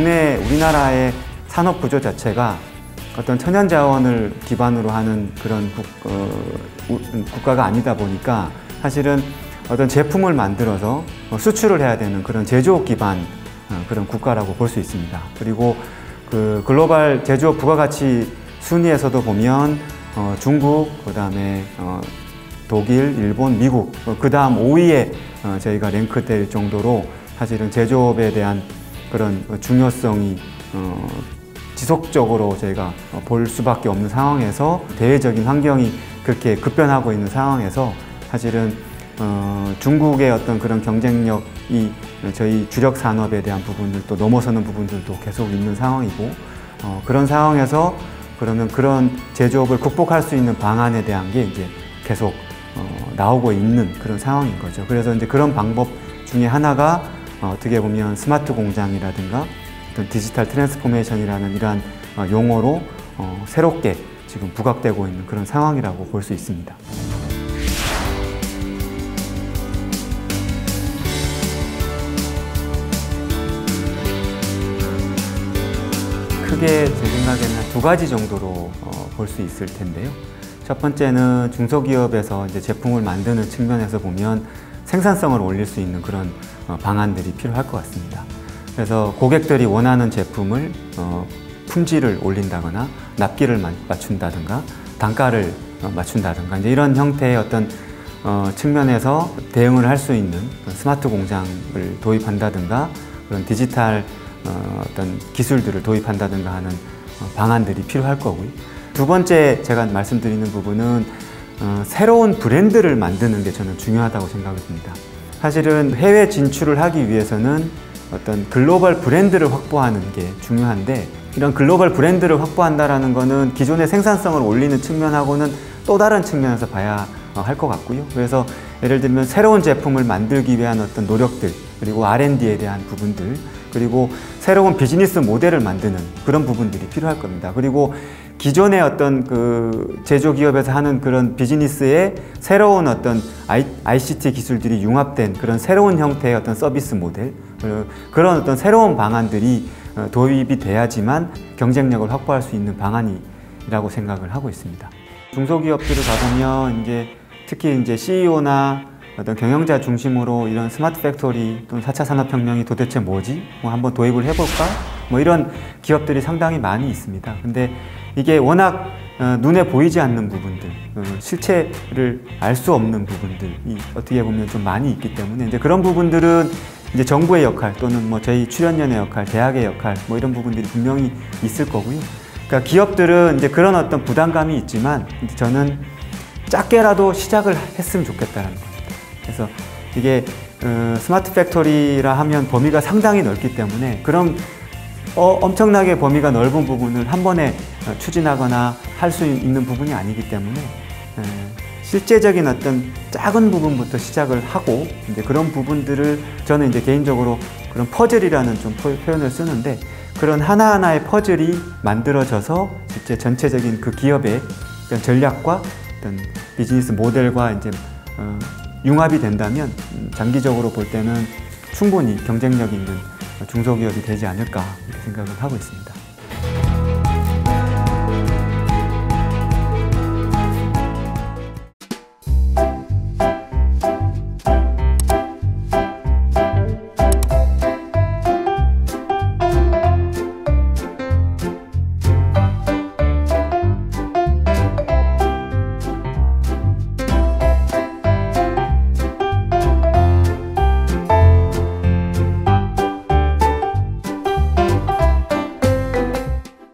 국내 우리나라의 산업 구조 자체가 어떤 천연 자원을 기반으로 하는 그런 국가가 아니다 보니까 사실은 어떤 제품을 만들어서 수출을 해야 되는 그런 제조업 기반 그런 국가라고 볼 수 있습니다. 그리고 그 글로벌 제조업 부가가치 순위에서도 보면 중국, 그다음에 독일, 일본, 미국, 그 다음 5위에 저희가 랭크될 정도로 사실은 제조업에 대한 그런 중요성이 지속적으로 저희가 볼 수밖에 없는 상황에서 대외적인 환경이 그렇게 급변하고 있는 상황에서 사실은 중국의 어떤 그런 경쟁력이 저희 주력 산업에 대한 부분을 또 넘어서는 부분들도 계속 있는 상황이고 그런 상황에서 그러면 그런 제조업을 극복할 수 있는 방안에 대한 게 이제 계속 나오고 있는 그런 상황인 거죠. 그래서 이제 그런 방법 중에 하나가 어떻게 보면 스마트 공장이라든가 어떤 디지털 트랜스포메이션이라는 이러한 용어로 새롭게 지금 부각되고 있는 그런 상황이라고 볼 수 있습니다. 크게 제 생각에는 한 두 가지 정도로 볼 수 있을 텐데요. 첫 번째는 중소기업에서 이제 제품을 만드는 측면에서 보면 생산성을 올릴 수 있는 그런 방안들이 필요할 것 같습니다. 그래서 고객들이 원하는 제품을 품질을 올린다거나 납기를 맞춘다든가 단가를 맞춘다든가 이제 이런 형태의 어떤 측면에서 대응을 할 수 있는 스마트 공장을 도입한다든가 그런 디지털 어떤 기술들을 도입한다든가 하는 방안들이 필요할 거고요. 두 번째 제가 말씀드리는 부분은 새로운 브랜드를 만드는 게 저는 중요하다고 생각을 합니다. 사실은 해외 진출을 하기 위해서는 어떤 글로벌 브랜드를 확보하는 게 중요한데 이런 글로벌 브랜드를 확보한다는 거는 기존의 생산성을 올리는 측면하고는 또 다른 측면에서 봐야 할 것 같고요. 그래서 예를 들면 새로운 제품을 만들기 위한 어떤 노력들 그리고 R&D에 대한 부분들 그리고 새로운 비즈니스 모델을 만드는 그런 부분들이 필요할 겁니다. 그리고 기존의 어떤 그 제조기업에서 하는 그런 비즈니스에 새로운 어떤 ICT 기술들이 융합된 그런 새로운 형태의 어떤 서비스 모델 그런 어떤 새로운 방안들이 도입이 돼야지만 경쟁력을 확보할 수 있는 방안이라고 생각을 하고 있습니다. 중소기업들을 가보면 이제 특히 이제 CEO나 어떤 경영자 중심으로 이런 스마트 팩토리 또는 4차 산업혁명이 도대체 뭐지? 뭐 한번 도입을 해볼까? 뭐 이런 기업들이 상당히 많이 있습니다. 근데 이게 워낙 눈에 보이지 않는 부분들, 실체를 알 수 없는 부분들이 어떻게 보면 좀 많이 있기 때문에 이제 그런 부분들은 이제 정부의 역할 또는 뭐 저희 출연연의 역할, 대학의 역할 뭐 이런 부분들이 분명히 있을 거고요. 그러니까 기업들은 이제 그런 어떤 부담감이 있지만 저는 작게라도 시작을 했으면 좋겠다는 겁니다. 그래서 이게 스마트 팩토리라 하면 범위가 상당히 넓기 때문에 그런 엄청나게 범위가 넓은 부분을 한 번에 추진하거나 할 수 있는 부분이 아니기 때문에 실제적인 어떤 작은 부분부터 시작을 하고 이제 그런 부분들을 저는 이제 개인적으로 그런 퍼즐이라는 좀 표현을 쓰는데 그런 하나하나의 퍼즐이 만들어져서 실제 전체적인 그 기업의 어떤 전략과 어떤 비즈니스 모델과 이제 융합이 된다면 장기적으로 볼 때는 충분히 경쟁력 있는 중소기업이 되지 않을까 이렇게 생각을 하고 있습니다.